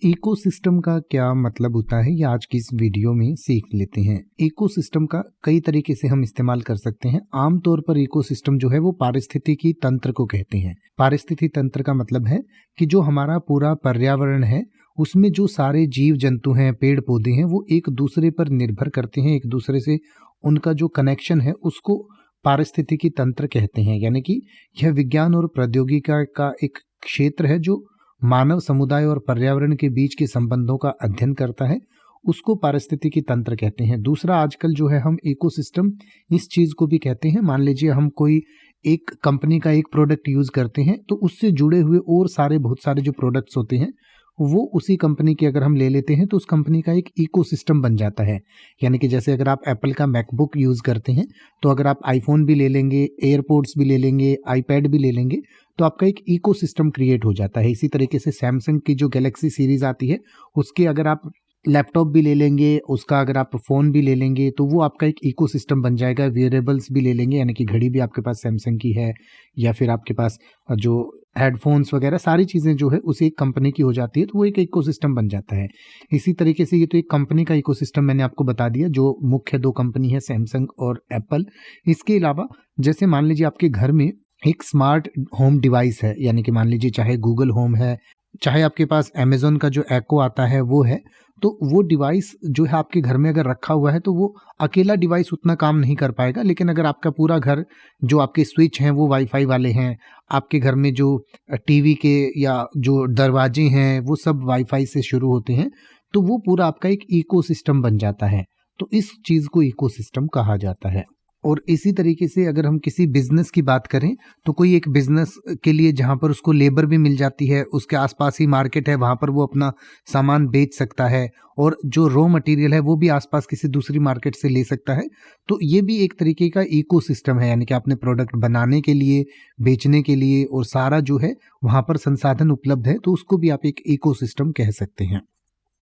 Ecosystem का क्या मतलब होता है, ये आज की इस वीडियो में सीख लेते हैं। इकोसिस्टम का कई तरीके से हम इस्तेमाल कर सकते हैं। आमतौर पर इकोसिस्टम जो है वो पारिस्थितिकी तंत्र को कहते हैं। पारिस्थितिकी तंत्र का मतलब है कि जो हमारा पूरा पर्यावरण है उसमें जो सारे जीव जंतु हैं, पेड़ पौधे हैं, वो एक दूसरे पर निर्भर करते हैं, एक दूसरे से उनका जो कनेक्शन है उसको पारिस्थितिकी तंत्र कहते हैं। यानी कि यह विज्ञान और प्रौद्योगिकी का एक क्षेत्र है जो मानव समुदाय और पर्यावरण के बीच के संबंधों का अध्ययन करता है, उसको पारिस्थितिकी तंत्र कहते हैं। दूसरा, आजकल जो है हम इकोसिस्टम इस चीज को भी कहते हैं। मान लीजिए हम कोई एक कंपनी का एक प्रोडक्ट यूज करते हैं तो उससे जुड़े हुए और बहुत सारे जो प्रोडक्ट्स होते हैं वो उसी कंपनी के अगर हम ले लेते हैं तो उस कंपनी का एक इकोसिस्टम बन जाता है। यानी कि जैसे अगर आप एप्पल का मैकबुक यूज करते हैं तो अगर आप आईफोन भी ले लेंगे, एयरपोर्ट्स भी ले लेंगे, आईपैड भी ले लेंगे तो आपका एक इकोसिस्टम क्रिएट हो जाता है। इसी तरीके से सैमसंग की जो गैलेक्सी सीरीज आती है उसके अगर आप लैपटॉप भी ले लेंगे, उसका अगर आप फ़ोन भी ले लेंगे तो वो आपका एक इकोसिस्टम बन जाएगा। वेयरेबल्स भी ले लेंगे, यानी कि घड़ी भी आपके पास सैमसंग की है, या फिर आपके पास जो हेडफोन्स वगैरह सारी चीज़ें जो है उसी एक कंपनी की हो जाती है, तो वो एक इकोसिस्टम बन जाता है। इसी तरीके से ये तो एक कंपनी का इकोसिस्टम मैंने आपको बता दिया, जो मुख्य दो कंपनी है सैमसंग और एप्पल। इसके अलावा जैसे मान लीजिए आपके घर में एक स्मार्ट होम डिवाइस है, यानी कि मान लीजिए चाहे गूगल होम है, चाहे आपके पास अमेज़न का जो एको आता है वो है, तो वो डिवाइस जो है आपके घर में अगर रखा हुआ है तो वो अकेला डिवाइस उतना काम नहीं कर पाएगा। लेकिन अगर आपका पूरा घर, जो आपके स्विच हैं वो वाईफाई वाले हैं, आपके घर में जो टीवी के या जो दरवाजे हैं वो सब वाईफाई से शुरू होते हैं, तो वो पूरा आपका एक इकोसिस्टम बन जाता है। तो इस चीज़ को इकोसिस्टम कहा जाता है। और इसी तरीके से अगर हम किसी बिजनेस की बात करें तो कोई एक बिजनेस के लिए जहाँ पर उसको लेबर भी मिल जाती है, उसके आसपास ही मार्केट है, वहाँ पर वो अपना सामान बेच सकता है, और जो रॉ मटेरियल है वो भी आसपास किसी दूसरी मार्केट से ले सकता है। तो ये भी एक तरीके का इकोसिस्टम है, यानी कि आपने प्रोडक्ट बनाने के लिए, बेचने के लिए, और सारा जो है वहाँ पर संसाधन उपलब्ध है, तो उसको भी आप एक इकोसिस्टम कह सकते हैं।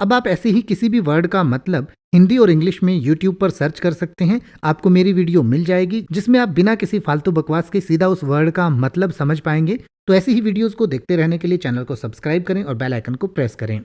अब आप ऐसे ही किसी भी वर्ड का मतलब हिंदी और इंग्लिश में YouTube पर सर्च कर सकते हैं। आपको मेरी वीडियो मिल जाएगी जिसमें आप बिना किसी फालतू बकवास के सीधा उस वर्ड का मतलब समझ पाएंगे। तो ऐसी ही वीडियोस को देखते रहने के लिए चैनल को सब्सक्राइब करें और बेल आइकन को प्रेस करें।